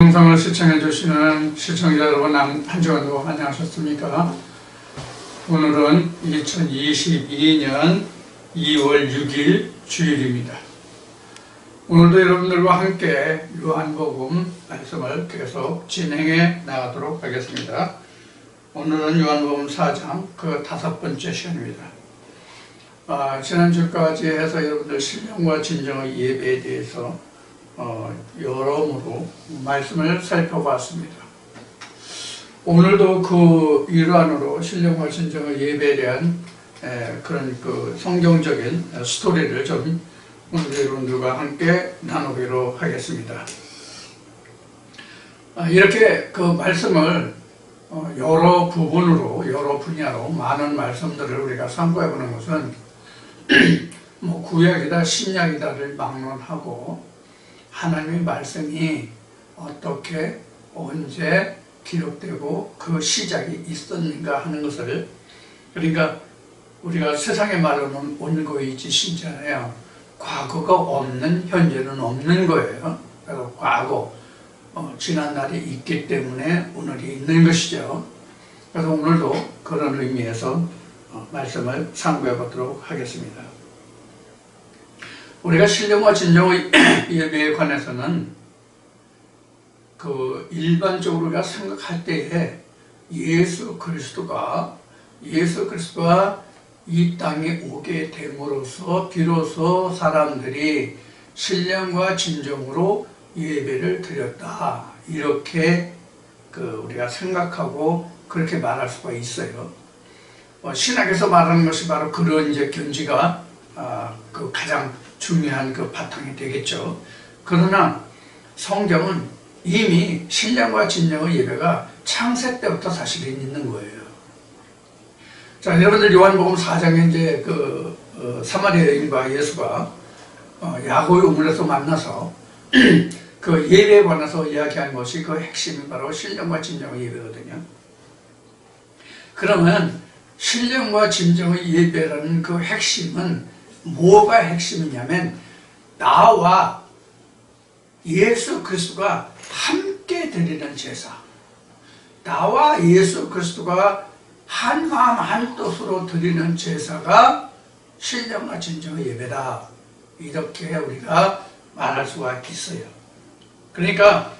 영상을 시청해 주시는 시청자 여러분, 한 주간도 안녕하셨습니까? 오늘은 2022년 2월 6일 주일입니다. 오늘도 여러분들과 함께 요한복음 말씀을 계속 진행해 나가도록 하겠습니다. 오늘은 요한복음 4장 그 5번째 시간입니다. 지난주까지 해서 여러분들 신령과 진정의 예배에 대해서 여러모로 말씀을 살펴봤습니다. 오늘도 그 일환으로 신령과 진정의 예배에 대한 그런 그 성경적인 스토리를 좀 오늘 여러분들과 함께 나누기로 하겠습니다. 이렇게 그 말씀을 여러 부분으로, 여러 분야로 많은 말씀들을 우리가 상고해 보는 것은 뭐 구약이다 신약이다를 막론하고 하나님의 말씀이 어떻게 언제 기록되고 그 시작이 있었는가 하는 것을, 그러니까 우리가 세상의 말로는 온고이지신잖아요. 과거가 없는 현재는 없는 거예요. 그래서 과거, 지난 날이 있기 때문에 오늘이 있는 것이죠. 그래서 오늘도 그런 의미에서 말씀을 상고해 보도록 하겠습니다. 우리가 신령과 진정의 예배에 관해서는 그 일반적으로 우리가 생각할 때에 예수 그리스도가 이 땅에 오게 됨으로써 비로소 사람들이 신령과 진정으로 예배를 드렸다, 이렇게 우리가 생각하고 그렇게 말할 수가 있어요. 신학에서 말하는 것이 바로 그런 이제 견지가 그 가장 중요한 그 바탕이 되겠죠. 그러나 성경은 이미 신령과 진정의 예배가 창세 때부터 사실은 있는 거예요. 자, 여러분들 요한복음 4장에 이제 사마리아 여인과 예수가 야고의 우물에서 만나서 그 예배에 관해서 이야기한 것이 그 핵심이 바로 신령과 진정의 예배거든요. 그러면 신령과 진정의 예배라는 그 핵심은 뭐가 핵심이냐면, 나와 예수 그리스도가 함께 드리는 제사, 나와 예수 그리스도가 한 마음 한 뜻으로 드리는 제사가 신령과 진정의 예배다, 이렇게 우리가 말할 수가 있어요. 그러니까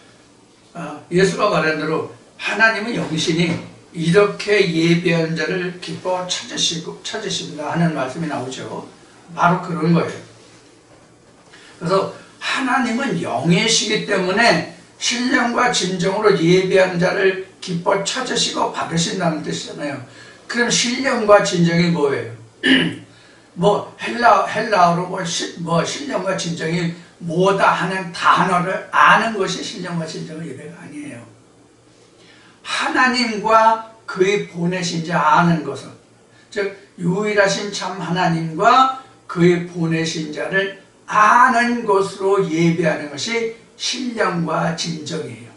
예수가 말한 대로 하나님은 영신이 이렇게 예배하는 자를 기뻐 찾으십니다 하는 말씀이 나오죠. 바로 그런 거예요. 그래서 하나님은 영이시기 때문에 신령과 진정으로 예배하는 자를 기뻐 찾으시고 받으신다는 뜻이잖아요. 그럼 신령과 진정이 뭐예요? 뭐 헬라어로 신령과 진정이 뭐다 하는 단어를 아는 것이 신령과 진정의 예배가 아니에요. 하나님과 그의 보내신 자 아는 것은, 즉 유일하신 참 하나님과 그의 보내신 자를 아는 것으로 예배하는 것이 신령과 진정이에요.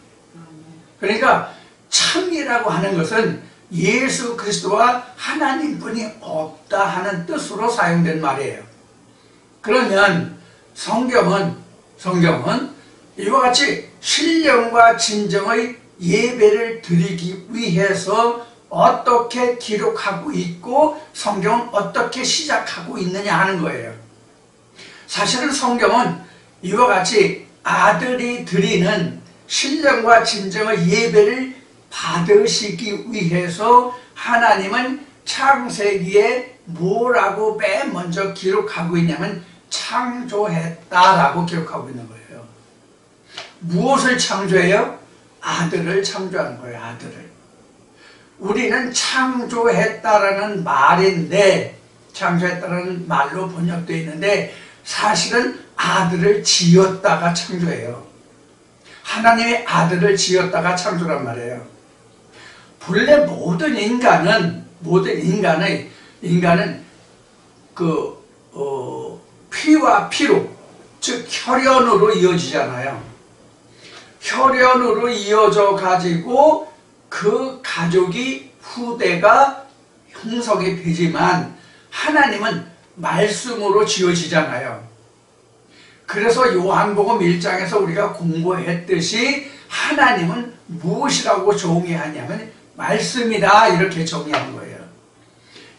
그러니까 참이라고 하는 것은 예수 그리스도와 하나님뿐이 없다 하는 뜻으로 사용된 말이에요. 그러면 성경은 이와 같이 신령과 진정의 예배를 드리기 위해서 어떻게 기록하고 있고 성경은 어떻게 시작하고 있느냐 하는 거예요. 사실은 성경은 이와 같이 아들이 드리는 신령과 진정의 예배를 받으시기 위해서 하나님은 창세기에 뭐라고 맨 먼저 기록하고 있냐면 창조했다라고 기록하고 있는 거예요. 무엇을 창조해요? 아들을 창조하는 거예요. 아들을. 우리는 창조했다라는 말인데, 창조했다라는 말로 번역되어 있는데 사실은 아들을 지었다가 창조해요. 하나님의 아들을 지었다가 창조란 말이에요. 본래 모든 인간은 피와 피로, 즉 혈연으로 이어지잖아요. 혈연으로 이어져 가지고 그 가족이 후대가 형성이 되지만 하나님은 말씀으로 지어지잖아요. 그래서 요한복음 1장에서 우리가 공부했듯이 하나님은 무엇이라고 정의하냐면 말씀이다 이렇게 정의한 거예요.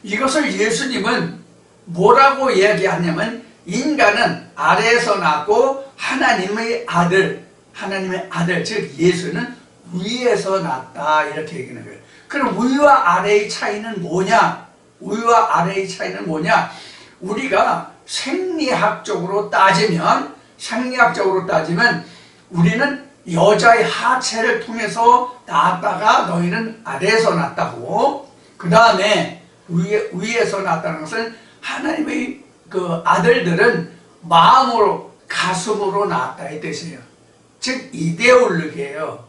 이것을 예수님은 뭐라고 이야기하냐면 인간은 아래에서 났고 하나님의 아들 즉 예수는 위에서 났다 이렇게 얘기하는 거예요. 그럼 위와 아래의 차이는 뭐냐? 위와 아래의 차이는 뭐냐? 우리가 생리학적으로 따지면 우리는 여자의 하체를 통해서 낳았다가 너희는 아래에서 낳았다고, 그 다음에 위에서 낳았다는 것은 하나님의 그 아들들은 마음으로 가슴으로 낳았다 이 뜻이에요. 즉 이데올로기예요.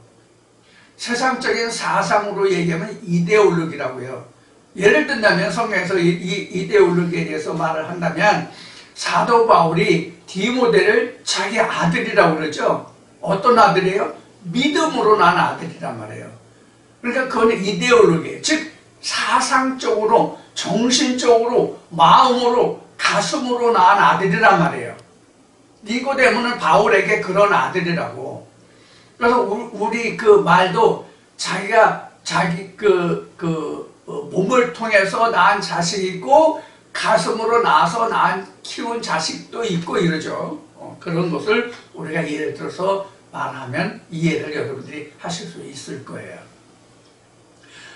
세상적인 사상으로 얘기하면 이데올로기라고 해요. 예를 든다면 성경에서 이 이데올로기에 대해서 말을 한다면 사도 바울이 디모데를 자기 아들이라고 그러죠. 어떤 아들이에요? 믿음으로 난 아들이란 말이에요. 그러니까 그건 이데올로기예요. 즉 사상적으로, 정신적으로, 마음으로, 가슴으로 낳은 아들이란 말이에요. 니고데모는 바울에게 그런 아들이라고. 그래서 우리 그 말도 자기가 자기 몸을 통해서 낳은 자식이 있고 가슴으로 낳아서 키운 자식도 있고 이러죠. 그런 것을 우리가 예를 들어서 말하면 이해를 여러분들이 하실 수 있을 거예요.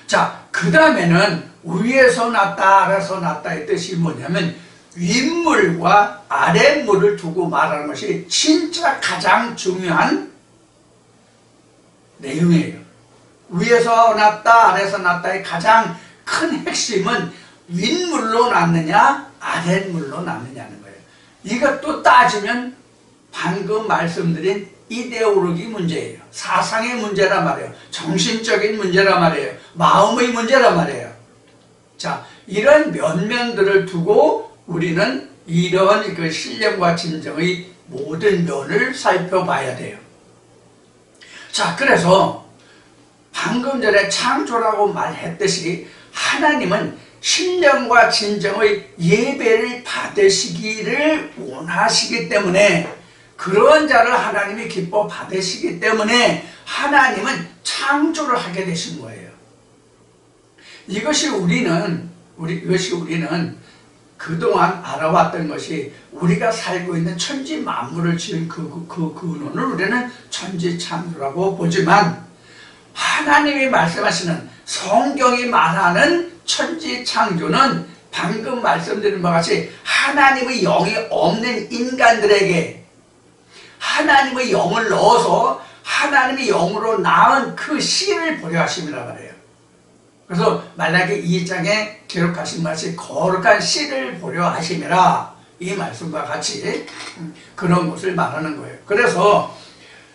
자, 그 다음에는 위에서 났다 아래에서 났다의 뜻이 뭐냐면 윗물과 아랫물을 두고 말하는 것이 진짜 가장 중요한 내용이에요. 위에서 났다 아래에서 났다의 가장 큰 핵심은 윗물로 났느냐 아랫물로 났느냐는 거예요. 이것도 따지면 방금 말씀드린 이데올로기 문제예요. 사상의 문제란 말이에요. 정신적인 문제란 말이에요. 마음의 문제란 말이에요. 자, 이런 면면들을 두고 우리는 이런 그 신령과 진정의 모든 면을 살펴봐야 돼요. 자, 그래서 방금 전에 창조라고 말했듯이 하나님은 신령과 진정의 예배를 받으시기를 원하시기 때문에, 그런 자를 하나님이 기뻐 받으시기 때문에 하나님은 창조를 하게 되신 거예요. 이것이 우리는 그동안 알아왔던 것이 우리가 살고 있는 천지 만물을 지은 그 근원을 우리는 천지창조라고 보지만, 하나님이 말씀하시는 성경이 말하는 천지창조는 방금 말씀드린 바와 같이 하나님의 영이 없는 인간들에게 하나님의 영을 넣어서 하나님의 영으로 낳은 그 씨를 보려 하심이라 말해요. 그래서 말라기 2장에 기록하신 말씀이 거룩한 씨를 보려 하심이라, 이 말씀과 같이 그런 것을 말하는 거예요. 그래서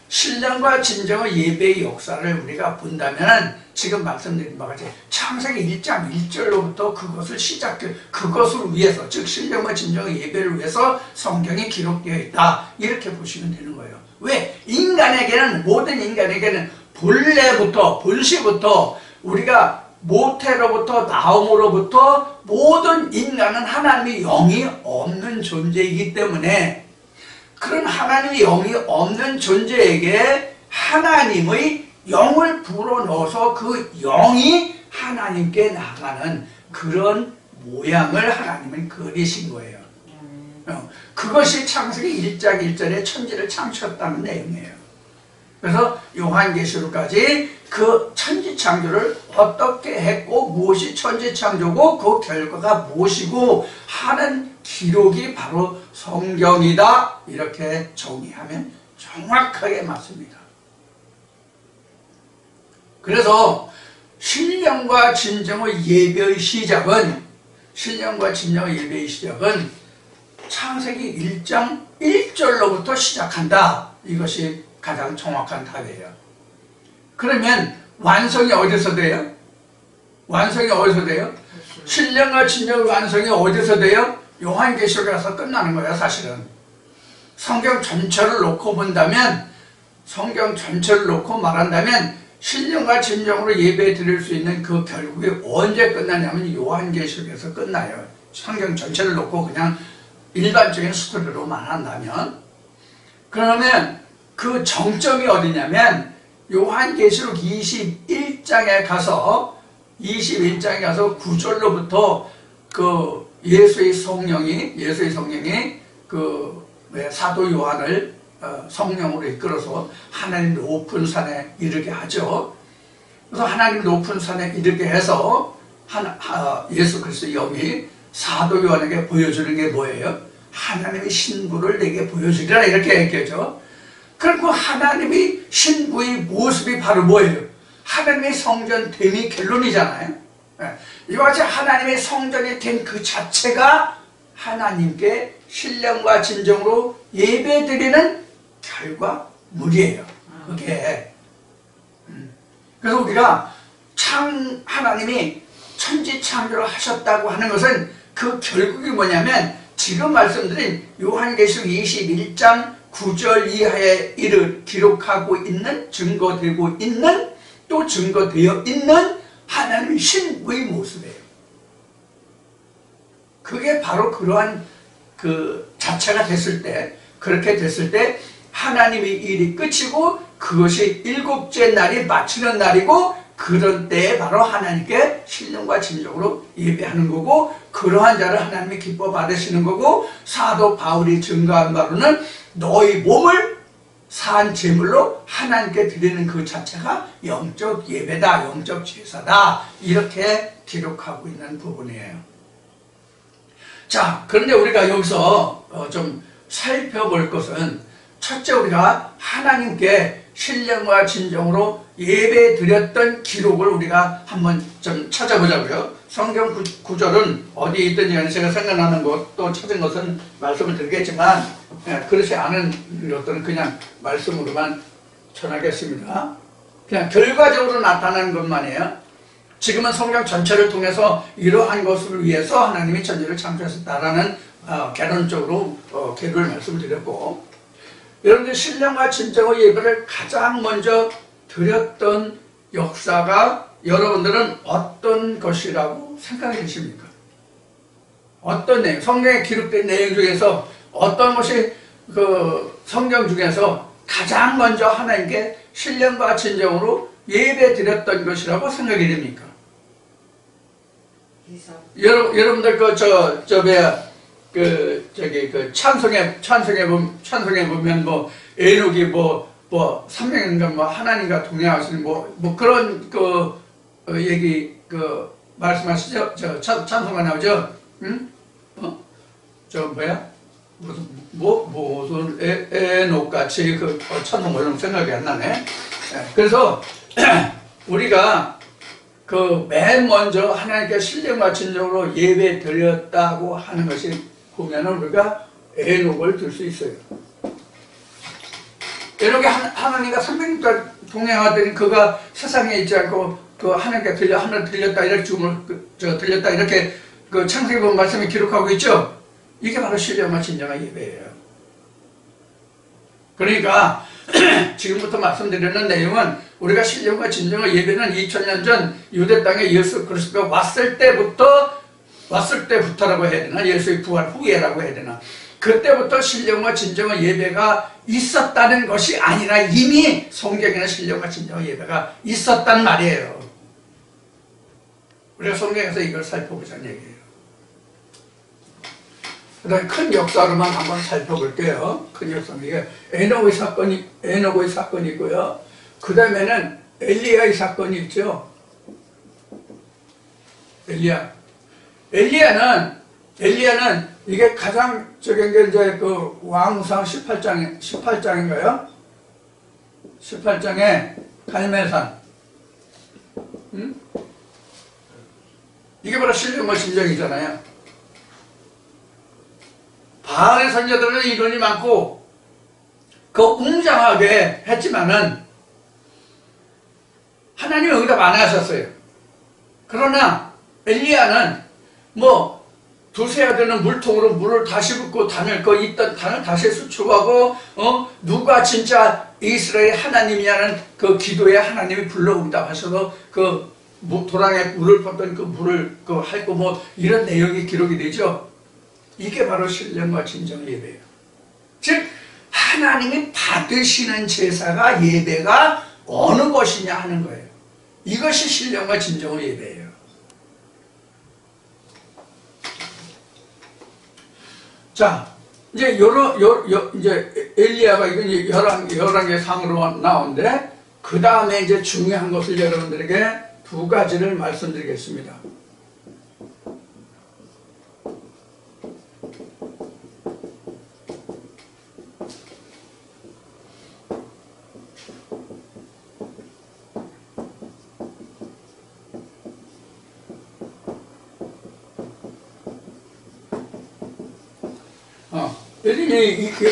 신령과 진정의 예배의 역사를 우리가 본다면 지금 말씀드린 바와 같이 창세기 1장 1절로부터 그것을 위해서, 즉 신령과 진정의 예배를 위해서 성경이 기록되어 있다 이렇게 보시면 되는 거예요. 왜? 모든 인간에게는 본시부터 우리가 모태로부터 나옴으로부터 모든 인간은 하나님의 영이 없는 존재이기 때문에, 그런 하나님의 영이 없는 존재에게 하나님의 영을 불어넣어서 그 영이 하나님께 나가는 그런 모양을 하나님은 그리신 거예요. 그것이 창세기 1장 1절에 천지를 창조했다는 내용이에요. 그래서 요한계시록까지 그 천지창조를 어떻게 했고 무엇이 천지창조고 그 결과가 무엇이고 하는 기록이 바로 성경이다 이렇게 정의하면 정확하게 맞습니다. 그래서 신령과 진정의 예배의 시작은 창세기 1장 1절로부터 시작한다. 이것이 가장 정확한 답이에요. 그러면 완성이 어디서 돼요? 신령과 진정의 완성이 어디서 돼요? 요한계시록에서 끝나는 거예요. 사실은 성경 전체를 놓고 말한다면 신령과 진정으로 예배 드릴 수 있는 그 결국이 언제 끝나냐면 요한계시록에서 끝나요. 성경 전체를 놓고 그냥 일반적인 스토리로 말한다면, 그러면 그 정점이 어디냐면 요한계시록 21장에 가서 9절로부터 그 예수의 성령이 그 사도 요한을 성령으로 이끌어서 하나님 높은 산에 이르게 하죠. 그래서 하나님 높은 산에 이르게 해서 예수 그리스도의 영이 사도 요한에게 보여주는 게 뭐예요? 하나님의 신부를 내게 보여주리라 이렇게 얘기하죠. 그리고 하나님의 신부의 모습이 바로 뭐예요? 하나님의 성전됨이 결론이잖아요. 이와 같이 하나님의 성전이 된 그 자체가 하나님께 신령과 진정으로 예배드리는 결과물이에요. 그게. 그래서 우리가 하나님이 천지창조를 하셨다고 하는 것은 그 결국이 뭐냐면 지금 말씀드린 요한계시록 21장 9절 이하에 이를 기록하고 있는, 증거되고 있는, 또 증거되어 있는 하나님의 신부의 모습이에요. 그게 바로 그러한 그 자체가 됐을 때, 그렇게 됐을 때 하나님의 일이 끝이고 그것이 일곱째 날이 마치는 날이고, 그런 때에 바로 하나님께 신령과 진정으로 예배하는 거고, 그러한 자를 하나님이 기뻐 받으시는 거고, 사도 바울이 증거한 바로는 너희 몸을 산 제물로 하나님께 드리는 그 자체가 영적 예배다, 영적 제사다, 이렇게 기록하고 있는 부분이에요. 자, 그런데 우리가 여기서 좀 살펴볼 것은, 첫째, 우리가 하나님께 신령과 진정으로 예배 드렸던 기록을 우리가 한번 좀 찾아보자고요. 성경 구절은 어디에 있든지 제가 생각나는 것, 또 찾은 것은 말씀을 드리겠지만, 그렇지 않은 것들은 그냥 말씀으로만 전하겠습니다. 그냥 결과적으로 나타나는 것만이에요. 지금은 성경 전체를 통해서 이러한 것을 위해서 하나님이 천지를 창조하셨다라는 개론적으로 계류를 말씀드렸고, 여러분들 신령과 진정의 예배를 가장 먼저 드렸던 역사가 여러분들은 어떤 것이라고 생각이 되십니까? 어떤 내용, 성경에 기록된 내용 중에서 어떤 것이 그 성경 중에서 가장 먼저 하나님께 신령과 진정으로 예배 드렸던 것이라고 생각이 됩니까? 여러분들 찬송에 보면 뭐 에녹이 삼명인가 하나님과 동행하시는 그런 얘기 말씀하시죠? 찬송가 나오죠? 응? 무슨 에녹같이 찬송 이름 생각이 안 나네. 그래서 우리가 맨 먼저 하나님께 신령과 진정으로 예배 드렸다고 하는 것이 보면은 우리가 에녹을 들 수 있어요. 에녹이 하나님과 300년 동행하더니 그가 세상에 있지 않고 하나님께 하늘 들렸다 이렇게 들렸다 이렇게 창세기 본 말씀이 기록하고 있죠. 이게 바로 신령과 진정한 예배예요. 그러니까 지금부터 말씀드리는 내용은 우리가 신령과 진정한 예배는 2000년 전 유대 땅에 예수 그리스도가 왔을 때부터라고 해야 되나, 예수의 부활 후에라고 해야 되나, 그때부터 신령과 진정한 예배가 있었다는 것이 아니라 이미 성경에는 신령과 진정한 예배가 있었단 말이에요. 우리가 성경에서 이걸 살펴보자는 얘기예요. 그 다음에 큰 역사로만 한번 살펴볼게요. 큰 역사. 이게 에녹의 사건이 있고요. 그 다음에는 엘리야의 사건이 있죠. 엘리야는 이게 가장 이제 왕상 18장인가요? 18장에 갈멜산. 이게 바로 신령과 진정이잖아요. 바알의 선자들은 이론이 많고 웅장하게 했지만은 하나님이 응답 안 하셨어요. 그러나 엘리야는 두세 해야 되는 물통으로 물을 다시 붓고 단을 다시 수축하고 누가 진짜 이스라엘 하나님이냐는 그 기도에 하나님이 불러 응답하셔서 도랑에 물을 붓던 물을 할고 이런 내용이 기록이 되죠. 이게 바로 신령과 진정의 예배예요. 즉 하나님이 받으시는 제사가 예배가 어느 것이냐 하는 거예요. 이것이 신령과 진정의 예배예요. 자, 이제 이제 엘리야가 이건 열왕기 상으로 나오는데, 그 다음에 이제 중요한 것을 여러분들에게 두 가지를 말씀드리겠습니다.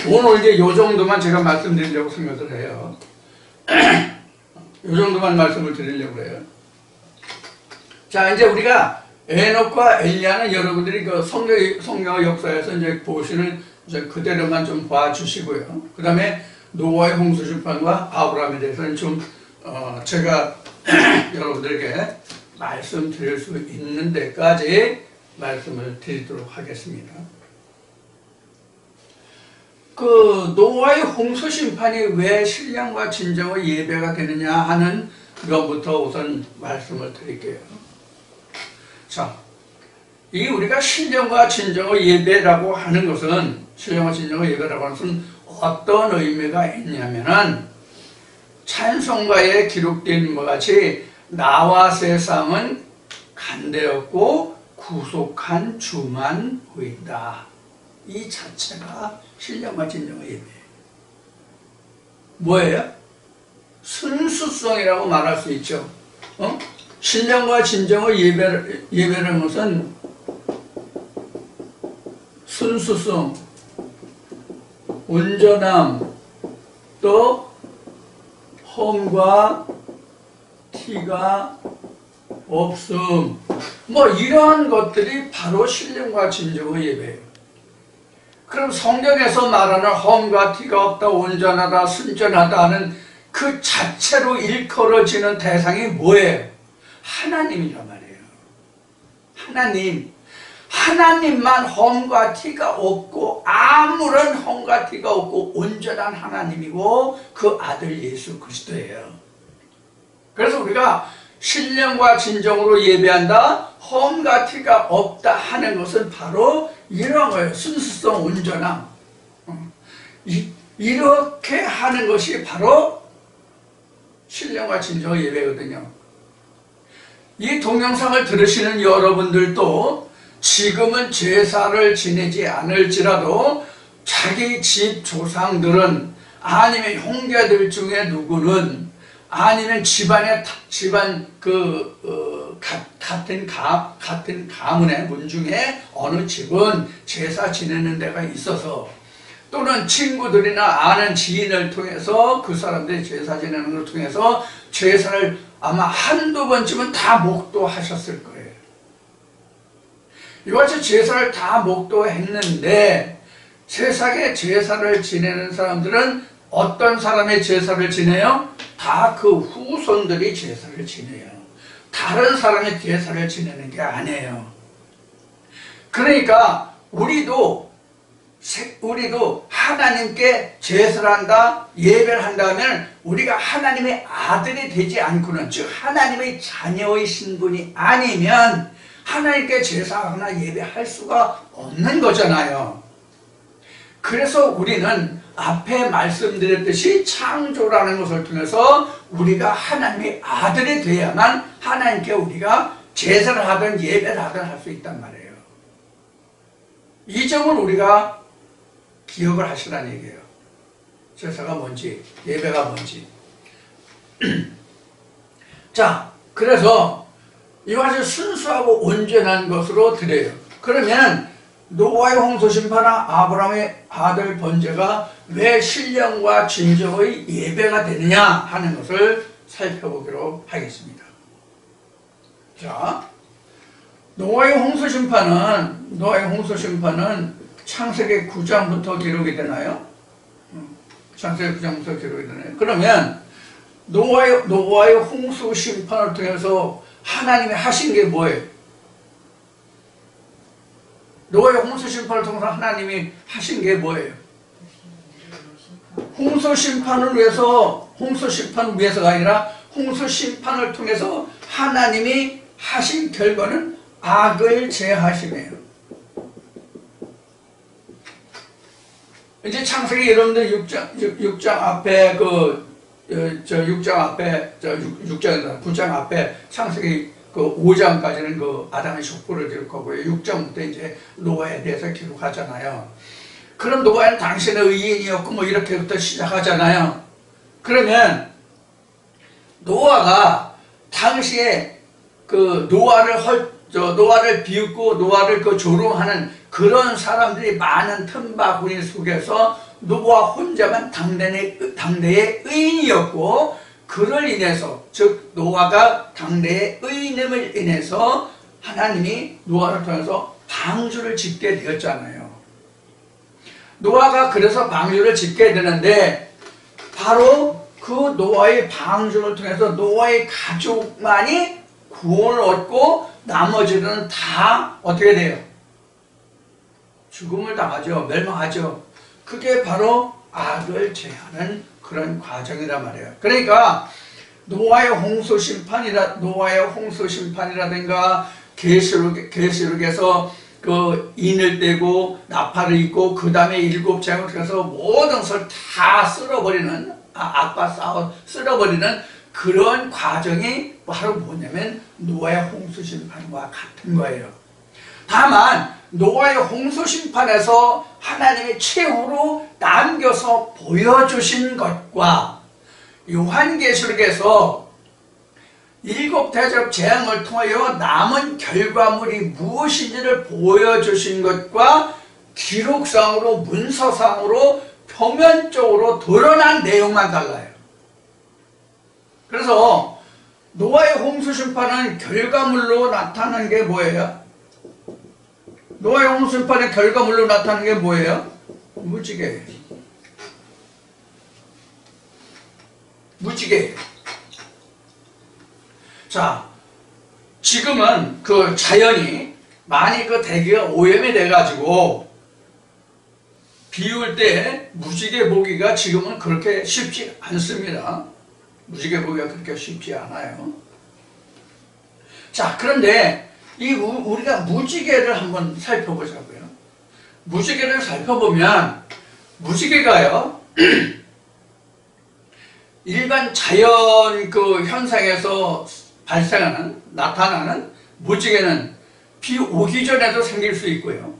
오늘 이제 요 정도만 제가 말씀드리려고 생각을 해요. 요 정도만 말씀을 드리려고 해요. 자, 이제 우리가 에녹과 엘리야는 여러분들이 그 성경 역사에서 이제 보시는 이제 그대로만 좀 봐주시고요. 그 다음에 노아의 홍수 심판과 아브라함에 대해서는 좀 제가 여러분들에게 말씀드릴 수 있는 데까지 말씀을 드리도록 하겠습니다. 그 노아의 홍수 심판이 왜 신령과 진정의 예배가 되느냐 하는 것부터 우선 말씀을 드릴게요. 자, 이 우리가 신령과 진정의 예배라고 하는 것은, 신령과 진정의 예배라고 하는 것은 어떤 의미가 있냐면은, 찬송가에 기록된 것 같이 나와 세상은 간대었고 구속한 주만 보인다. 이 자체가 신령과 진정의 예배예요. 뭐예요? 순수성이라고 말할 수 있죠. 신령과 진정의 예배라는 것은 순수성, 온전함, 또 험과 티가 없음, 뭐 이러한 것들이 바로 신령과 진정의 예배예요. 그럼 성경에서 말하는 험과 티가 없다, 온전하다, 순전하다 하는 그 자체로 일컬어지는 대상이 뭐예요? 하나님이란 말이에요. 하나님만 험과 티가 없고, 아무런 험과 티가 없고 온전한 하나님이고 그 아들 예수 그리스도예요. 그래서 우리가 신령과 진정으로 예배한다, 험과 티가 없다 하는 것은 바로 이런 거예요. 순수성, 온전함. 이렇게 하는 것이 바로 신령과 진정의 예배거든요. 이 동영상을 들으시는 여러분들도 지금은 제사를 지내지 않을지라도 자기 집 조상들은, 아니면 형제들 중에 누구는, 아니면 집안 같은 가문의 문 중에 어느 집은 제사 지내는 데가 있어서, 또는 친구들이나 아는 지인을 통해서 그 사람들이 제사 지내는 걸 통해서 제사를 아마 한두 번쯤은 다 목도하셨을 거예요. 이같이 제사를 다 목도했는데, 세상에 제사를 지내는 사람들은 어떤 사람의 제사를 지내요? 다 그 후손들이 제사를 지내요. 다른 사람의 제사를 지내는 게 아니에요. 그러니까 우리도 하나님께 제사를 한다, 예배를 한다면 우리가 하나님의 아들이 되지 않고는, 즉 하나님의 자녀의 신분이 아니면 하나님께 제사하거나 예배할 수가 없는 거잖아요. 그래서 우리는 앞에 말씀드렸듯이 창조라는 것을 통해서 우리가 하나님의 아들이 되어야만 하나님께 우리가 제사를 하든 예배를 하든 할 수 있단 말이에요. 이 점을 우리가 기억을 하시라는 얘기예요. 제사가 뭔지, 예배가 뭔지. 자, 그래서 이것을 순수하고 온전한 것으로 드려요. 그러면 노아의 홍수 심판과 아브라함의 아들 번제가 왜 신령과 진정의 예배가 되느냐 하는 것을 살펴보기로 하겠습니다. 자, 노아의 홍수 심판은 창세기 9장부터 기록이 되나요? 창세기 9장부터 기록이 되나요? 그러면 노아의 홍수 심판을 통해서 하나님이 하신 게 뭐예요? 노아의 홍수 심판을 통해서 하나님이 하신 게 뭐예요? 홍수 심판을 위해서가 아니라 홍수 심판을 통해서 하나님이 하신 결과는 악을 제하심이에요. 이제 창세기 여러분들 6장 앞에 9장 앞에 창세기 5장까지는 아담의 족보를 기록하고 6장부터 이제 노아에 대해서 기록하잖아요. 그럼 노아는 당신의 의인이었고 이렇게부터 시작하잖아요. 그러면 노아가 당시에 노아를 비웃고 노아를 조롱하는 그런 사람들이 많은 틈바구니 속에서 노아 혼자만 당대의 의인이었고, 그를 인해서, 즉 노아가 당대의 의인임을 인해서 하나님이 노아를 통해서 방주를 짓게 되었잖아요. 노아가 그래서 방주를 짓게 되는데, 바로 그 노아의 방주를 통해서 노아의 가족만이 구원을 얻고 나머지는 다 어떻게 돼요? 죽음을 당하죠. 멸망하죠. 그게 바로 악을 제하는 그런 과정이란 말이에요. 그러니까 노아의 홍수 심판이라든가 계시록에서 인을 떼고 나팔을 잇고 그 다음에 7재앙을 통해서 모든 것을 다 쓸어버리는, 악과 쓸어버리는 그런 과정이 바로 뭐냐면 노아의 홍수 심판과 같은 거예요. 다만 노아의 홍수 심판에서 하나님이 최후로 남겨서 보여주신 것과 요한계시록에서 7대접 재앙을 통하여 남은 결과물이 무엇인지를 보여주신 것과 기록상으로, 문서상으로, 표면적으로 드러난 내용만 달라요. 그래서 노아의 홍수 심판은 결과물로 나타나는 게 뭐예요? 노아의 홍수 심판의 결과물로 나타나는 게 뭐예요? 무지개예요. 무지개예요. 자, 지금은 자연이 많이 대기가 오염이 돼가지고 비올 때 무지개 보기가 지금은 그렇게 쉽지 않습니다. 무지개 보기가 그렇게 쉽지 않아요. 자, 그런데 우리가 무지개를 한번 살펴보자고요. 무지개를 살펴보면 무지개가요 일반 자연 현상에서 나타나는 무지개는 비 오기 전에도 생길 수 있고요,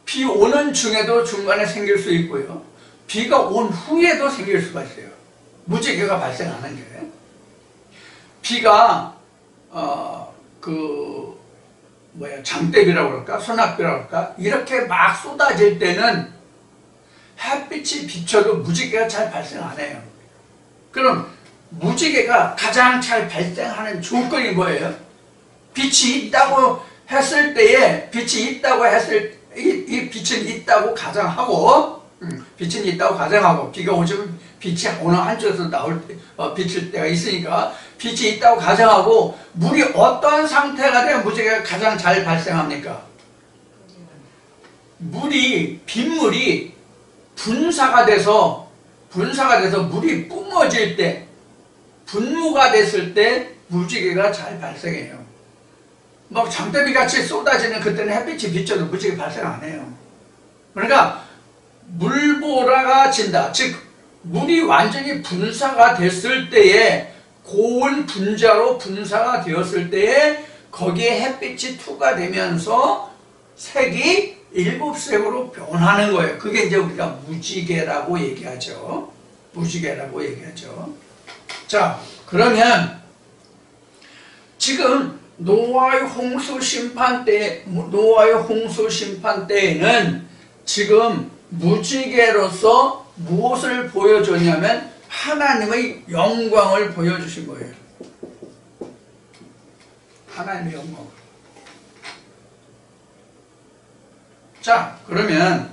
비 오는 중간에 생길 수 있고요, 비가 온 후에도 생길 수가 있어요. 무지개가 발생하는 게 비가 장대비라고 그럴까, 소낙비라고 그럴까, 이렇게 막 쏟아질 때는 햇빛이 비춰도 무지개가 잘 발생 안 해요. 그럼 무지개가 가장 잘 발생하는 조건이 뭐예요? 빛이 있다고 했을 때에, 빛은 있다고 가정하고, 비가 오지면 빛이 어느 한쪽에서 비칠 때가 있으니까 빛이 있다고 가정하고, 물이 어떤 상태가 되면 무지개가 가장 잘 발생합니까? 빗물이 분사가 돼서 물이 뿜어질 때, 분무가 됐을 때 무지개가 잘 발생해요. 막 장대비 같이 쏟아지는 그때는 햇빛이 비쳐도 무지개 발생 안 해요. 그러니까 물보라가 진다. 즉 물이 완전히 분사가 됐을 때에, 고온 분자로 분사가 되었을 때에 거기에 햇빛이 투과되면서 색이 7색으로 변하는 거예요. 그게 이제 우리가 무지개라고 얘기하죠. 자, 그러면 지금 노아의 홍수 심판 때에는 지금 무지개로서 무엇을 보여줬냐면 하나님의 영광을 보여주신 거예요. 하나님의 영광. 자, 그러면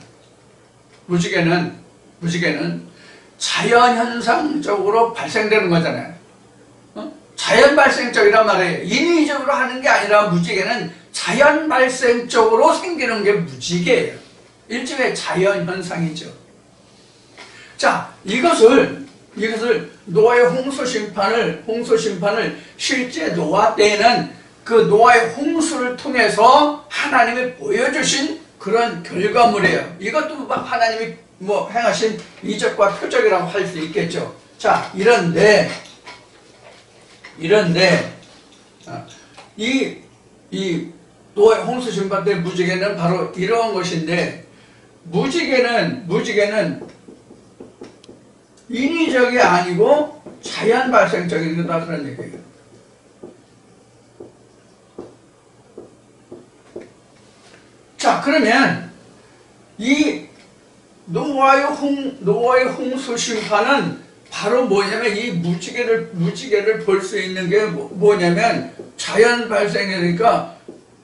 무지개는 자연현상적으로 발생되는 거잖아요. 자연 발생적이란 말이에요. 인위적으로 하는 게 아니라 무지개는 자연 발생적으로 생기는 게 무지개예요. 일종의 자연 현상이죠. 자, 이것을 노아의 홍수 심판을 실제 노아 때에는 그 노아의 홍수를 통해서 하나님이 보여주신 그런 결과물이에요. 이것도 하나님이 행하신 이적과 표적이라고 할 수 있겠죠. 자, 이런데 이 노아의 홍수 심판 때 무지개는 바로 이러한 것인데, 무지개는 인위적이 아니고 자연 발생적인 거다, 그런 얘기예요. 자, 그러면 이 노아의 홍수 심판은 바로 뭐냐면 이 무지개를 볼 수 있는 게 뭐냐면 자연 발생이니까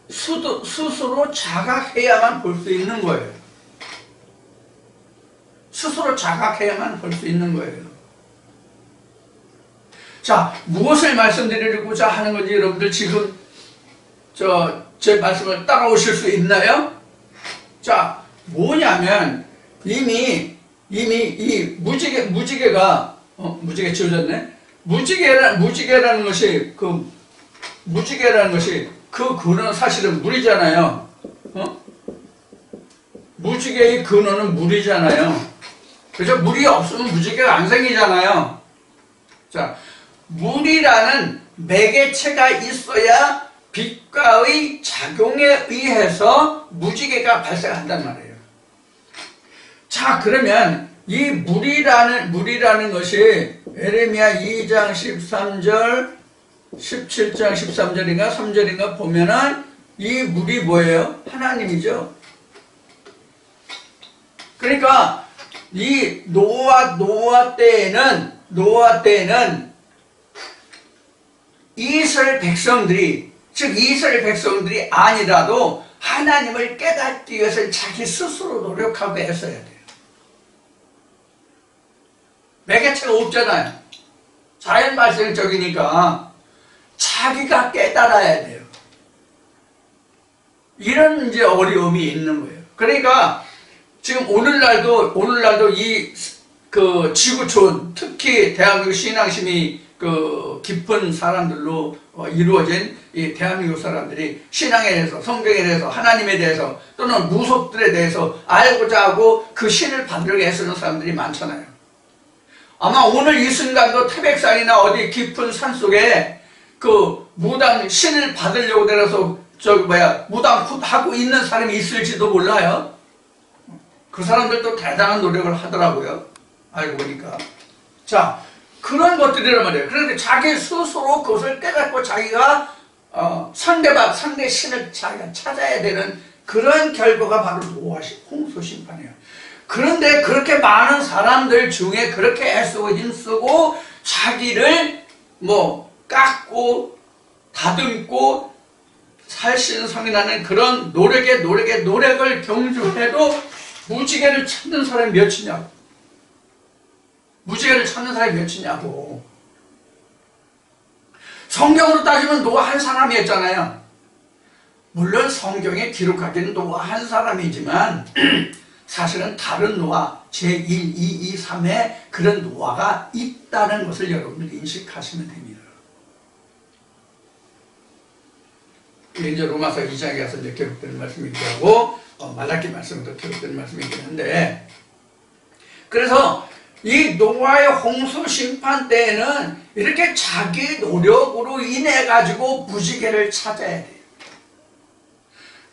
스스로 자각해야만 볼 수 있는 거예요. 스스로 자각해야만 볼 수 있는 거예요. 자, 무엇을 말씀드리고자 하는 건지 여러분들 지금 제 말씀을 따라오실 수 있나요? 자, 뭐냐면 이미 이 무지개가 무지개 지워졌네. 무지개라는 것이 그 근원 사실은 물이잖아요. 무지개의 근원은 물이잖아요. 그죠? 물이 없으면 무지개가 안 생기잖아요. 자, 물이라는 매개체가 있어야 빛과의 작용에 의해서 무지개가 발생한단 말이에요. 자, 그러면 이 물이라는 것이 에레미야 2장 13절 17장 13절인가 3절인가 보면은 이 물이 뭐예요? 하나님이죠. 그러니까 이 노아 때에는 이스라엘 백성들이, 즉 이스라엘 백성들이 아니라도 하나님을 깨닫기 위해서 자기 스스로 노력하고 애써야 돼요. 매개체가 없잖아요. 자연 발생적이니까 자기가 깨달아야 돼요. 이런 이제 어려움이 있는 거예요. 그러니까 지금 오늘날도 그 지구촌, 특히 대한민국 신앙심이 그 깊은 사람들로 이루어진 이 대한민국 사람들이 신앙에 대해서, 성경에 대해서, 하나님에 대해서 또는 무속들에 대해서 알고자 하고 그 신을 받으려고 애쓰는 사람들이 많잖아요. 아마 오늘 이 순간도 태백산이나 어디 깊은 산 속에 그 무당 신을 받으려고 내려서 무당 하고 있는 사람이 있을지도 몰라요. 그 사람들도 대단한 노력을 하더라고요. 알고 보니까. 자, 그런 것들이란 말이에요. 그런데 자기 스스로 그것을 깨닫고 자기가 상대 신을 자기가 찾아야 되는 그런 결과가 바로 노아 홍수 심판이에요. 그런데 그렇게 많은 사람들 중에 그렇게 애쓰고 힘쓰고 자기를 깎고 다듬고 살신성인하는 그런 노력을 경주해도 무지개를 찾는 사람이 몇이냐고. 무지개를 찾는 사람이 몇이냐고. 성경으로 따지면 노아 한 사람이었잖아요. 물론 성경에 기록하기는 노아 한 사람이지만 사실은 다른 노아 제1, 2, 2, 3에 그런 노아가 있다는 것을 여러분들이 인식하시면 됩니다. 이제 로마서 2장에 가서 이제 기록되는 말씀이기도 하고 말라기 말씀도 기록되는 말씀이긴 한데, 그래서 이 노아의 홍수 심판 때에는 이렇게 자기 노력으로 인해 가지고 무지개를 찾아야 돼요.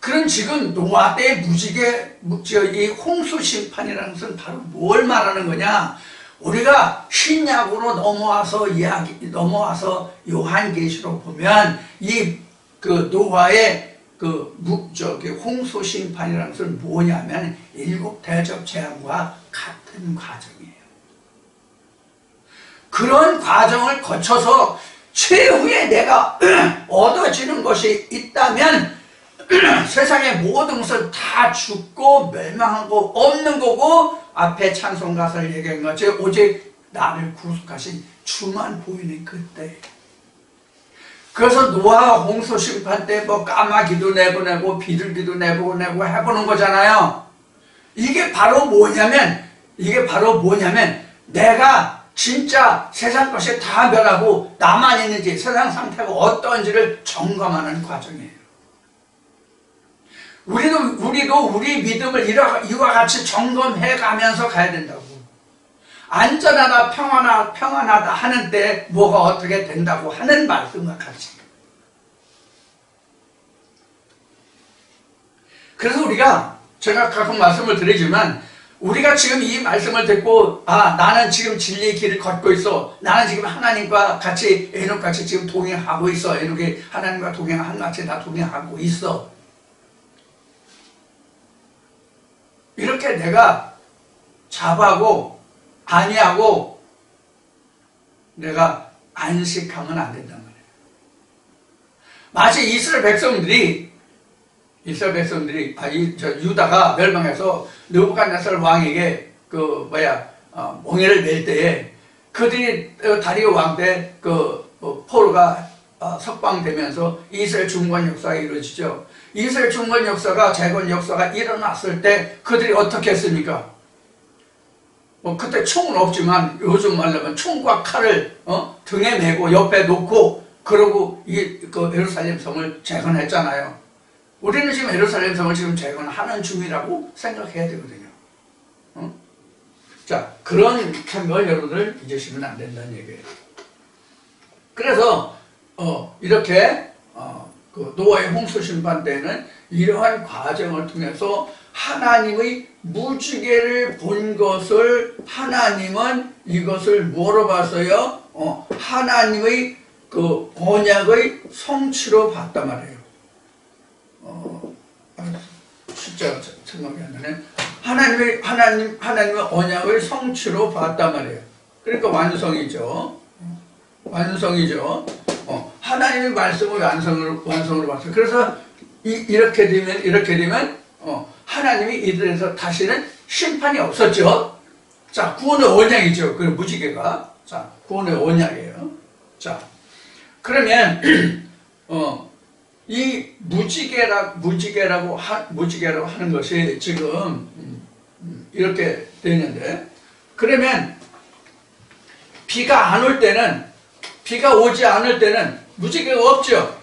그럼 지금 노아 때 이 홍수 심판이라는 것은 바로 뭘 말하는 거냐? 우리가 신약으로 넘어와서 요한계시록 보면 그 노아의 홍수 심판이라는 것은 뭐냐면 7 대접 재앙과 같은 과정이에요. 그런 과정을 거쳐서 최후에 내가 얻어지는 것이 있다면 세상의 모든 것을 다 죽고 멸망하고 없는 거고, 앞에 찬송가사를 얘기한 것이 오직 나를 구속하신 주만 보이는 그때. 그래서 노아 홍수 심판 때 까마귀도 내보내고 비둘기도 내보내고 해보는 거잖아요. 이게 바로 뭐냐면 이게 바로 뭐냐면 내가 진짜 세상 것이 다 멸하고 나만 있는지 세상 상태가 어떤지를 점검하는 과정이에요. 우리도 우리 믿음을 이와 같이 점검해 가면서 가야 된다고. 안전하다 평안하다 하는 때 뭐가 어떻게 된다고 하는 말씀과 같이. 그래서 제가 가끔 말씀을 드리지만 우리가 지금 이 말씀을 듣고 나는 지금 진리의 길을 걷고 있어. 나는 지금 하나님과 같이 에녹같이 지금 동행하고 있어. 에녹이 하나님과 동행한 같이 나 동행하고 있어. 이렇게 내가 자부하고 아니하고 내가 안식하면 안 된단 말이에요. 마치 이스라엘 백성들이 유다가 멸망해서 느부갓네살 왕에게 몽해를 낼 때에 그들이 다리오 왕 때 포로가 석방되면서 이스라엘 중건 역사가 이루어지죠. 이스라엘 중건 역사가 재건 역사가 일어났을 때 그들이 어떻게 했습니까? 그때 총은 없지만 요즘 말하면 총과 칼을 등에 메고 옆에 놓고 그러고 예루살렘 성을 재건했잖아요. 우리는 지금 예루살렘 성을 지금 재건하는 중이라고 생각해야 되거든요. 자, 그런 생각을 여러분들 잊으시면 안 된다는 얘기예요. 그래서 이렇게 노아의 홍수 심판 때는 이러한 과정을 통해서 하나님의 무지개를 본 것을 하나님은 이것을 뭐로 봤어요? 하나님의 언약의 성취로 봤단 말이에요. 진짜 생각이 안 나네. 하나님의 언약의 성취로 봤단 말이에요. 그러니까 완성이죠. 하나님의 말씀을 완성으로 봤어요. 그래서 이렇게 되면 하나님이 이들에서 다시는 심판이 없었죠. 자, 구원의 언약이죠. 그 무지개가. 자, 구원의 언약이에요. 자, 그러면 이 무지개라고 하는 것이 지금 이렇게 되는데, 그러면 비가 오지 않을 때는 무지개가 없죠.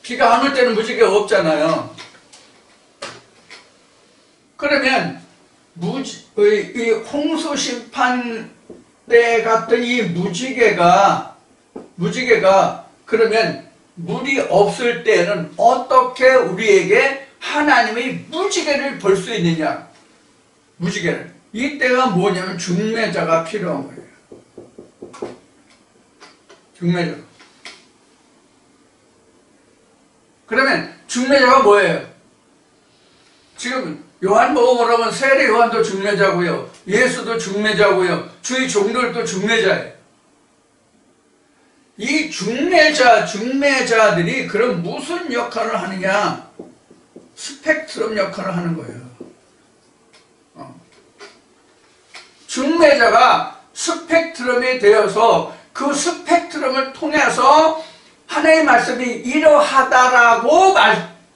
비가 안 올 때는 무지개가 없잖아요. 그러면 이 홍수 심판 때 같은 이 무지개가 그러면 물이 없을 때는 어떻게 우리에게 하나님의 무지개를 볼 수 있느냐? 무지개를. 이때가 뭐냐면 중매자가 필요한 거예요. 중매자. 그러면 중매자가 뭐예요? 지금 요한복음으로 하면 세례 요한도 중매자고요. 예수도 중매자고요. 주의 종들도 중매자예요. 이 중매자들이 그럼 무슨 역할을 하느냐? 스펙트럼 역할을 하는 거예요. 중매자가 스펙트럼이 되어서 그 스펙트럼을 통해서 하나님의 말씀이 이러하다라고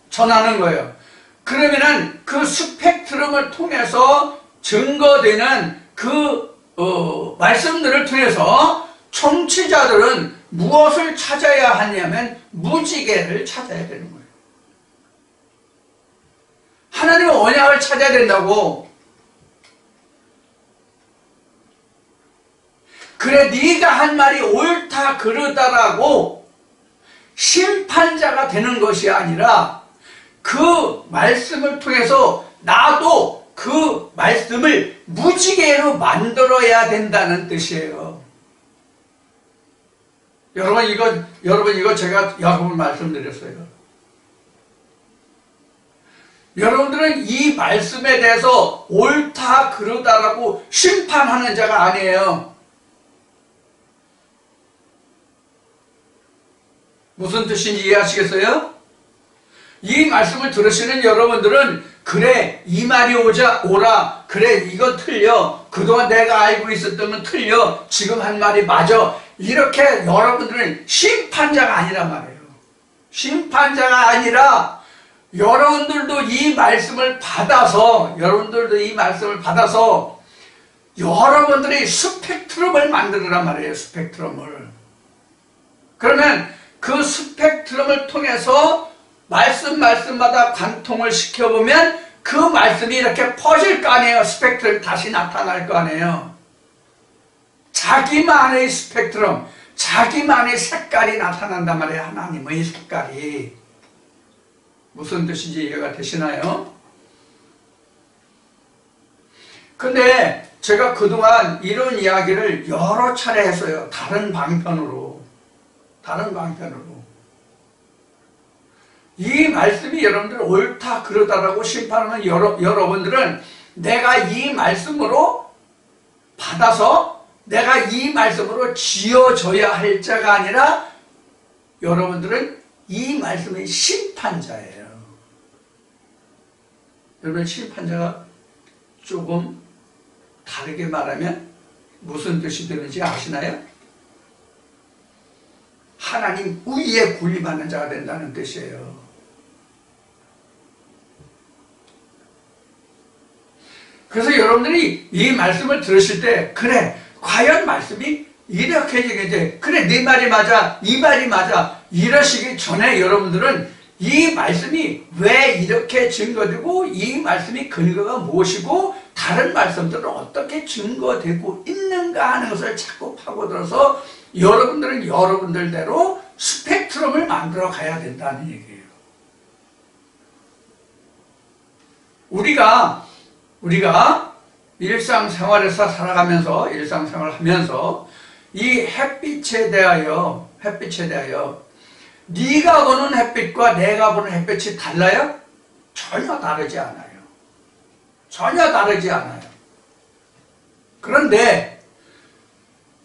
전하는 거예요. 그러면은 그 스펙트럼을 통해서 증거되는 말씀들을 통해서 청취자들은 무엇을 찾아야 하냐면 무지개를 찾아야 되는 거예요. 하나님의 언약을 찾아야 된다고. 그래, 네가 한 말이 옳다 그르다라고 심판자가 되는 것이 아니라 그 말씀을 통해서 나도 그 말씀을 무지개로 만들어야 된다는 뜻이에요. 여러분 이거 제가 여러 번 말씀드렸어요. 여러분들은 이 말씀에 대해서 옳다 그르다라고 심판하는 자가 아니에요. 무슨 뜻인지 이해하시겠어요? 이 말씀을 들으시는 여러분들은 그래, 이 말이 오라, 그래, 이거 틀려, 그동안 내가 알고 있었던 건 틀려, 지금 한 말이 맞아, 이렇게 여러분들은 심판자가 아니란 말이에요. 심판자가 아니라 여러분들도 이 말씀을 받아서 여러분들이 스펙트럼을 만들으란 말이에요. 스펙트럼을. 그러면 그 스펙트럼을 통해서 말씀마다 관통을 시켜보면 그 말씀이 이렇게 퍼질 거 아니에요. 스펙트럼이 다시 나타날 거 아니에요. 자기만의 스펙트럼, 자기만의 색깔이 나타난단 말이에요. 하나님의 색깔이. 무슨 뜻인지 이해가 되시나요? 근데 제가 그동안 이런 이야기를 여러 차례 했어요. 다른 방편으로. 이 말씀이 여러분들 옳다 그러다라고 심판하는 여러분들은 내가 이 말씀으로 받아서 내가 이 말씀으로 지어져야 할 자가 아니라 여러분들은 이 말씀의 심판자예요. 여러분 심판자가 조금 다르게 말하면 무슨 뜻이 되는지 아시나요? 하나님 위에 군림하는 자가 된다는 뜻이에요. 그래서 여러분들이 이 말씀을 들으실 때 그래 과연 말씀이 이렇게 얘기해 그래 네 말이 맞아 이 말이 맞아 이러시기 전에 여러분들은 이 말씀이 왜 이렇게 증거되고 이 말씀이 근거가 무엇이고 다른 말씀들은 어떻게 증거되고 있는가 하는 것을 자꾸 파고들어서 여러분들은 여러분들대로 스펙트럼을 만들어 가야 된다는 얘기예요. 우리가 일상생활에서 살아가면서 일상생활하면서 이 햇빛에 대하여 네가 보는 햇빛과 내가 보는 햇빛이 달라요? 전혀 다르지 않아요. 그런데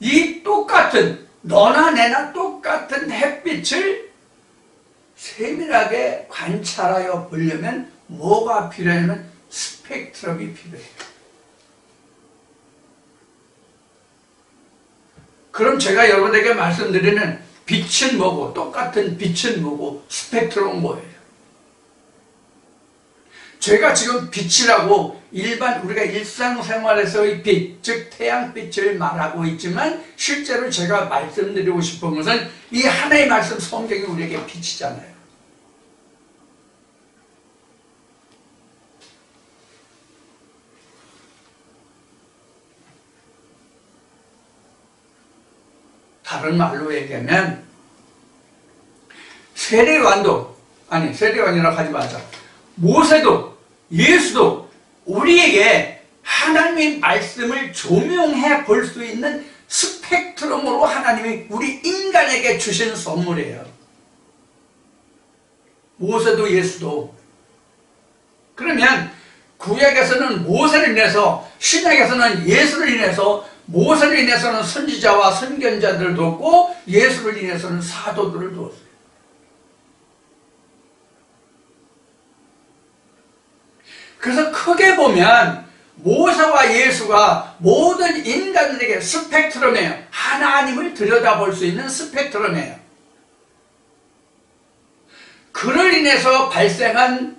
이 똑같은 너나 내나 똑같은 햇빛을 세밀하게 관찰하여 보려면 뭐가 필요하냐면 스펙트럼이 필요해요. 그럼 제가 여러분에게 말씀드리는 빛은 뭐고 똑같은 빛은 뭐고 스펙트럼은 뭐예요? 제가 지금 빛이라고 일반 우리가 일상생활에서의 빛, 즉 태양빛을 말하고 있지만 실제로 제가 말씀드리고 싶은 것은 이 하나의 말씀 성경이 우리에게 빛이잖아요. 다른 말로 얘기하면 세례요한이라고 하지 마자. 모세도 예수도 우리에게 하나님의 말씀을 조명해 볼 수 있는 스펙트럼으로 하나님이 우리 인간에게 주신 선물이에요. 모세도 예수도. 그러면 구약에서는 모세를 인해서 신약에서는 예수를 인해서 모세를 인해서는 선지자와 선견자들을 뒀고 예수를 인해서는 사도들을 두었어요. 그래서 크게 보면 모세와 예수가 모든 인간들에게 스펙트럼이에요. 하나님을 들여다볼 수 있는 스펙트럼이에요. 그를 인해서 발생한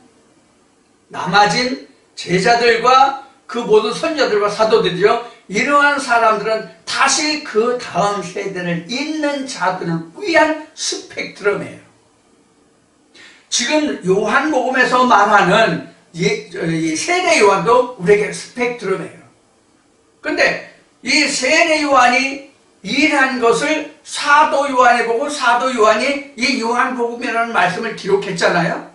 남아진 제자들과 그 모든 선지자들과 사도들이죠. 이러한 사람들은 다시 그 다음 세대를 잇는 자들을 위한 스펙트럼이에요. 지금 요한복음에서 말하는 이 세례 요한도 우리에게 스펙트럼이에요. 근데 이 세례 요한이 일한 것을 사도 요한이 보고 사도 요한이 이 요한복음이라는 말씀을 기록했잖아요.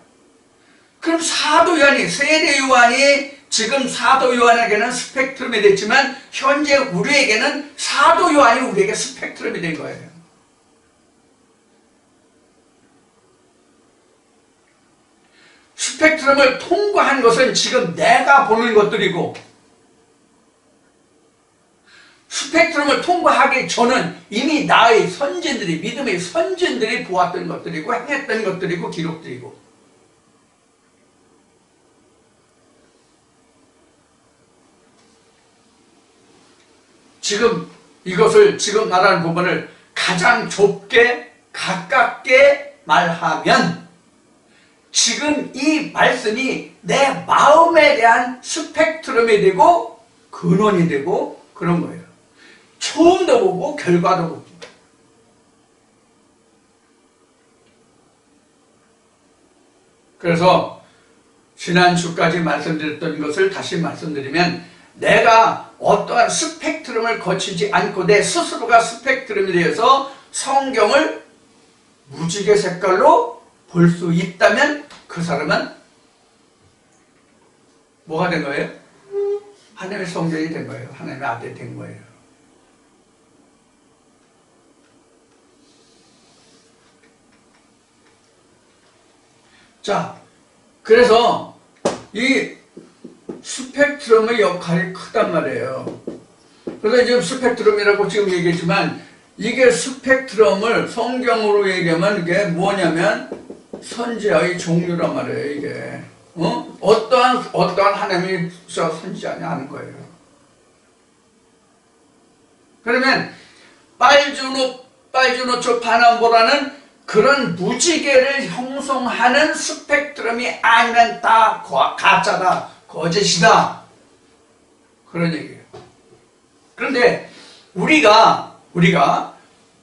그럼 사도 요한이 세례 요한이 지금 사도 요한에게는 스펙트럼이 됐지만 현재 우리에게는 사도 요한이 우리에게 스펙트럼이 된 거예요. 스펙트럼을 통과한 것은 지금 내가 보는 것들이고 스펙트럼을 통과하기 전은 이미 나의 선진들이 믿음의 선진들이 보았던 것들이고 행했던 것들이고 기록들이고 지금 이것을 지금 말하는 부분을 가장 좁게 가깝게 말하면 지금 이 말씀이 내 마음에 대한 스펙트럼이 되고 근원이 되고 그런 거예요. 처음도 보고 결과도 보고. 그래서 지난주까지 말씀드렸던 것을 다시 말씀드리면 내가 어떠한 스펙트럼을 거치지 않고 내 스스로가 스펙트럼이 되어서 성경을 무지개 색깔로 볼 수 있다면 그 사람은 뭐가 된 거예요? 하나님의 성전이 된 거예요. 하나님의 아들이 된 거예요. 자, 그래서 이 스펙트럼의 역할이 크단 말이에요. 그래서 지금 스펙트럼이라고 지금 얘기했지만 이게 스펙트럼을 성경으로 얘기하면 이게 뭐냐면 선지자의 종류란 말이에요. 이게 어떠한 하나님이 선지자냐 하는 거예요. 그러면 빨주노초 파남보라는 그런 무지개를 형성하는 스펙트럼이 아니면 다 가짜다, 거짓이다. 그런 얘기예요. 그런데 우리가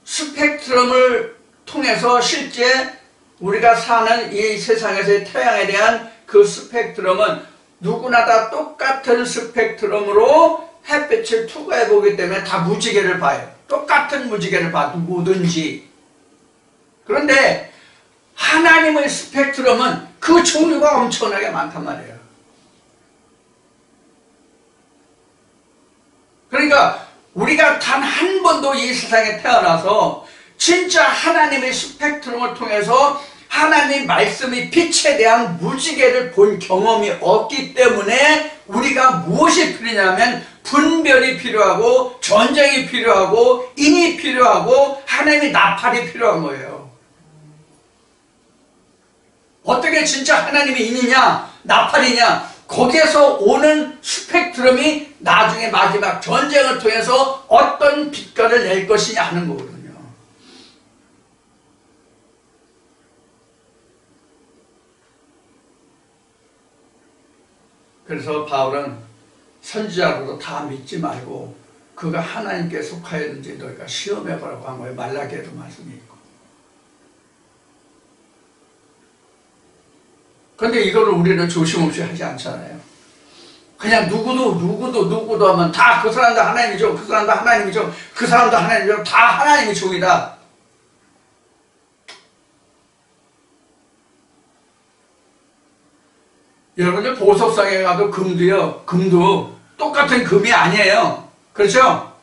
스펙트럼을 통해서 실제 우리가 사는 이 세상에서의 태양에 대한 그 스펙트럼은 누구나 다 똑같은 스펙트럼으로 햇빛을 투과해 보기 때문에 다 무지개를 봐요. 똑같은 무지개를 봐, 누구든지. 그런데 하나님의 스펙트럼은 그 종류가 엄청나게 많단 말이에요. 그러니까 우리가 단 한 번도 이 세상에 태어나서 진짜 하나님의 스펙트럼을 통해서 하나님의 말씀의 빛에 대한 무지개를 본 경험이 없기 때문에 우리가 무엇이 필요냐면 분별이 필요하고 전쟁이 필요하고 인이 필요하고 하나님의 나팔이 필요한 거예요. 어떻게 진짜 하나님이 인이냐 나팔이냐 거기에서 오는 스펙트럼이 나중에 마지막 전쟁을 통해서 어떤 빛깔을 낼 것이냐 하는 거거든요. 그래서 바울은 선지자로도 다 믿지 말고 그가 하나님께 속하였는지 너희가 시험해보라고 한 거예요. 말라기에도 말씀이 있고. 그런데 이거를 우리는 조심없이 하지 않잖아요. 그냥 누구도 하면 다 그 사람도 하나님이죠. 그 사람도 하나님이죠. 그 사람도 하나님이죠. 다 하나님의 종이다. 여러분들 보석상에 가도 금도 똑같은 금이 아니에요. 그렇죠?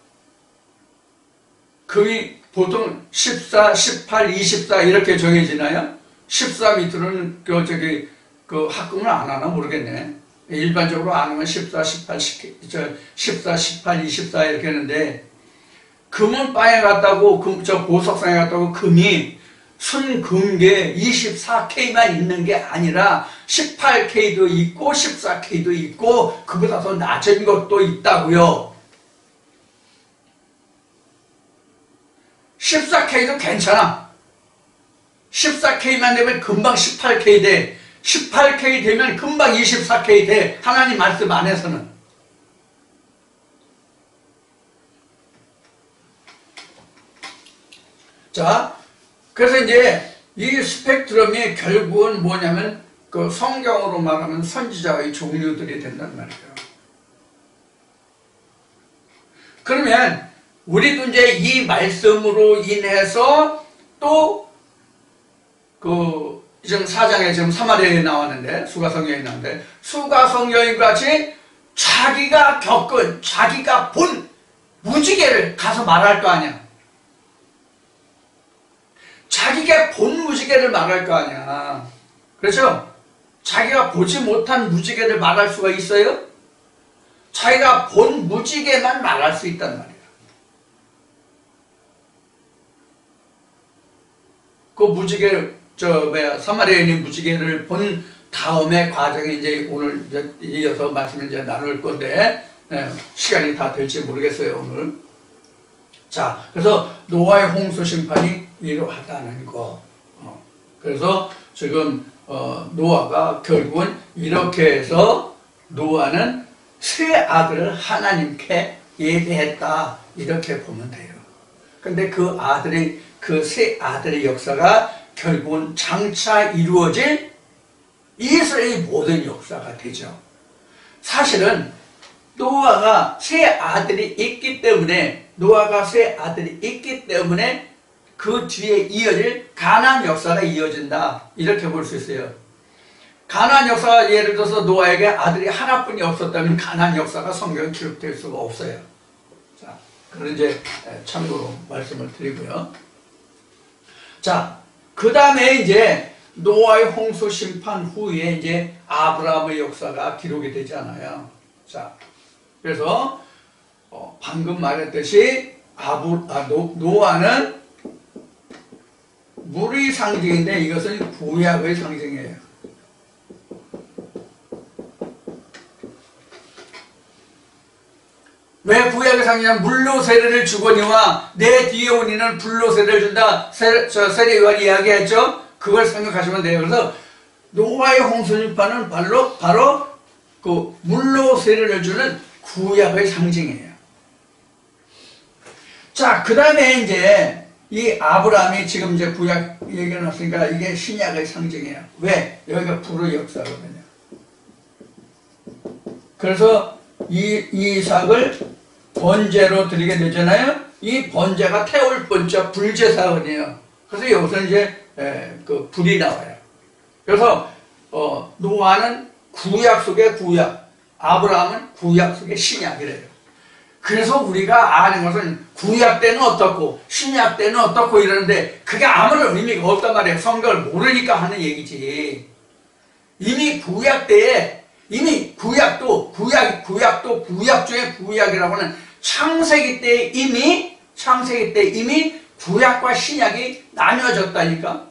금이 보통 14, 18, 24 이렇게 정해지나요? 14 밑으로는 그 합금을 안 하나 모르겠네. 일반적으로 안 하면 14, 18, 24 이렇게 하는데 금은 빵에 갔다고 보석상에 갔다고 금이 순금계 24K만 있는 게 아니라 18K도 있고 14K도 있고 그보다 더 낮은 것도 있다고요. 14K도 괜찮아. 14K만 되면 금방 18K 돼. 18K 되면 금방 24K 돼. 하나님 말씀 안에서는. 자, 그래서 이제 이 스펙트럼이 결국은 뭐냐면 그 성경으로 말하면 선지자의 종류들이 된단 말이에요. 그러면 우리도 이제 이 말씀으로 인해서 또 지금 4장에 지금 사마리아에 나왔는데 수가성경에 나왔는데 수가성경과 같이 자기가 겪은 자기가 본 무지개를 가서 말할 거 아니야. 자기가 본 무지개를 말할 거 아니야. 그렇죠? 자기가 보지 못한 무지개를 말할 수가 있어요? 자기가 본 무지개만 말할 수 있단 말이야. 그 무지개 사마리아인 무지개를 본 다음에 과정이 이제 오늘 이어서 말씀을 이제 나눌 건데 시간이 다 될지 모르겠어요 오늘. 자, 그래서 노아의 홍수 심판이 이러하다는 거. 그래서 지금 노아가 결국은 이렇게 해서 노아는 세 아들을 하나님께 예배했다 이렇게 보면 돼요. 근데 그 세 아들의 역사가 결국은 장차 이루어질 이스라엘의 모든 역사가 되죠. 사실은 노아가 세 아들이 있기 때문에 그 뒤에 이어질 가나안 역사가 이어진다 이렇게 볼 수 있어요. 가나안 역사가 예를 들어서 노아에게 아들이 하나뿐이 없었다면 가나안 역사가 성경에 기록될 수가 없어요. 자, 그런 이제 참고로 말씀을 드리고요. 자, 그 다음에 이제 노아의 홍수 심판 후에 이제 아브라함의 역사가 기록이 되잖아요. 자, 그래서 방금 말했듯이 노아는 물의 상징인데 이것은 구약의 상징이에요. 왜 구약의 상징이냐면 물로 세례를 주거니와 내 뒤에 온 이는 불로 세례를 준다. 세례요한이 이야기했죠. 그걸 생각하시면 돼요. 그래서 노아의 홍수심판은 바로 그 물로 세례를 주는 구약의 상징이에요. 자, 그 다음에 이제 이 아브라함이 지금 이제 구약 얘기해 놨으니까 이게 신약의 상징이에요. 왜? 여기가 불의 역사거든요. 그래서 이삭을 번제로 드리게 되잖아요. 이 번제가 태울 번제 불제사거든요. 그래서 여기서 이제 그 불이 나와요. 그래서 노아는 구약 속의 구약, 아브라함은 구약 속의 신약이래요. 그래서 우리가 아는 것은 구약 때는 어떻고 신약 때는 어떻고 이러는데 그게 아무런 의미가 없단 말이에요. 성경을 모르니까 하는 얘기지. 이미 구약 때에 구약도 구약 중에 구약이라고 하는 창세기 때 이미 구약과 신약이 나뉘어졌다니까.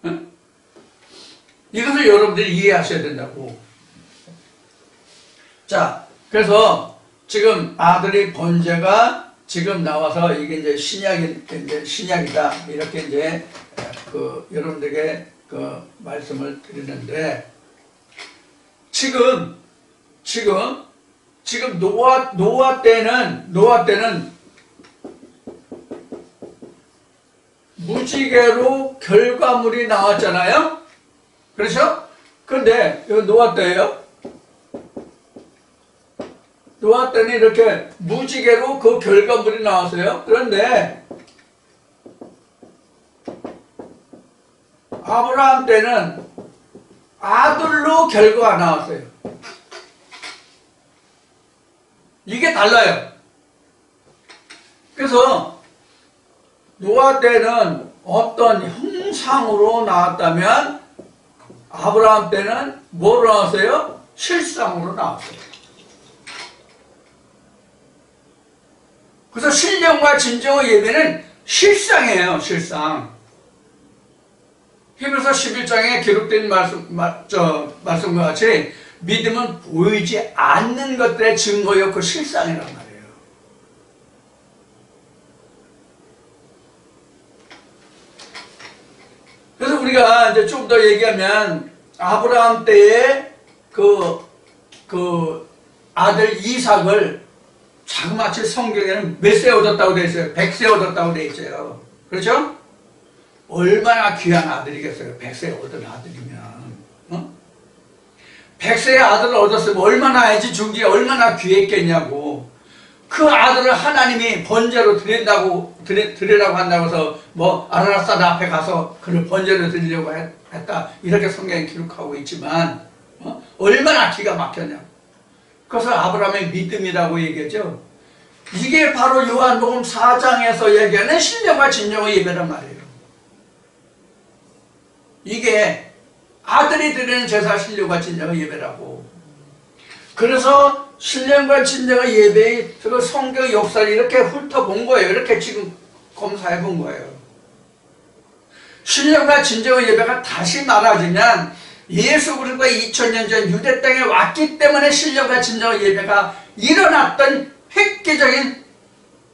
응? 이것을 여러분들이 이해하셔야 된다고. 자, 그래서 지금 아들의 번제가 지금 나와서 이게 이제 신약이다. 이렇게 이제 여러분들에게 말씀을 드리는데 지금 노아 때는 무지개로 결과물이 나왔잖아요. 그렇죠? 그런데 이거 노아 때예요. 노아 때는 이렇게 무지개로 그 결과물이 나왔어요. 그런데 아브라함 때는 아들로 결과가 나왔어요. 이게 달라요. 그래서 노아 때는 어떤 형상으로 나왔다면 아브라함 때는 뭐로 나왔어요? 실상으로 나왔어요. 그래서 신령과 진정의 예배는 실상이에요. 실상. 히브리서 11장에 기록된 말씀과 같이 믿음은 보이지 않는 것들의 증거였고 실상이란 말이에요. 그래서 우리가 이제 좀 더 얘기하면 아브라함 때에 그 아들 이삭을 자그마치 성경에는 몇 세 얻었다고 되어 있어요? 100세 얻었다고 되어 있어요. 그렇죠? 얼마나 귀한 아들이겠어요? 100세 얻은 아들이면. 100세의 아들을 얻었으면 얼마나 알지 중지 얼마나 귀했겠냐고. 그 아들을 하나님이 번제로 드리라고 한다고 해서 아라사드 앞에 가서 그를 번제로 드리려고 했다. 이렇게 성경에 기록하고 있지만 얼마나 기가 막혔냐고. 그것을 아브라함의 믿음이라고 얘기하죠. 이게 바로 요한복음 4장에서 얘기하는 신령과 진정의 예배란 말이에요. 이게 아들이 드리는 제사 신령과 진정의 예배라고. 그래서 신령과 진정의 예배의 그 성경 역사를 이렇게 훑어본 거예요. 이렇게 지금 검사해 본 거예요. 신령과 진정의 예배가 다시 말하자면 예수 그리스도가 2000년 전 유대 땅에 왔기 때문에 신령과 진정의 예배가 일어났던 획기적인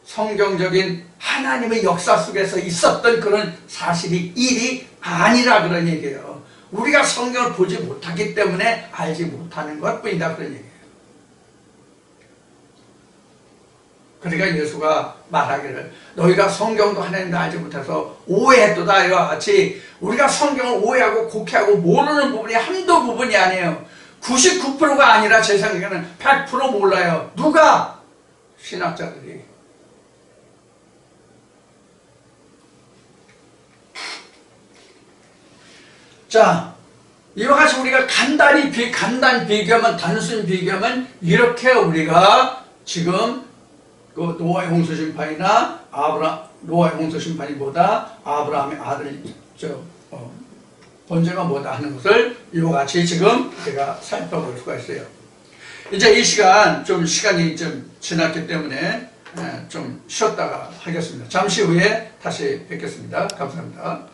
성경적인 하나님의 역사 속에서 있었던 그런 사실이 일이 아니라 그런 얘기예요. 우리가 성경을 보지 못하기 때문에 알지 못하는 것뿐이다 그런 얘기예요. 그러니까 예수가 말하기를 너희가 성경도 하나님도 알지 못해서 오해했도다 이와 같이 우리가 성경을 오해하고 곡해하고 모르는 부분이 한두 부분이 아니에요. 99%가 아니라 제 생각에는 100% 몰라요. 누가? 신학자들이. 자, 이와 같이 우리가 간단 비교하면, 단순 비교하면 이렇게 우리가 지금 그 노아의 홍수 심판이나 노아의 홍수 심판이보다 아브라함의 아들 번제가 뭐다 하는 것을 이와 같이 지금 제가 살펴볼 수가 있어요. 이제 이 시간 시간이 좀 지났기 때문에 좀 쉬었다가 하겠습니다. 잠시 후에 다시 뵙겠습니다. 감사합니다.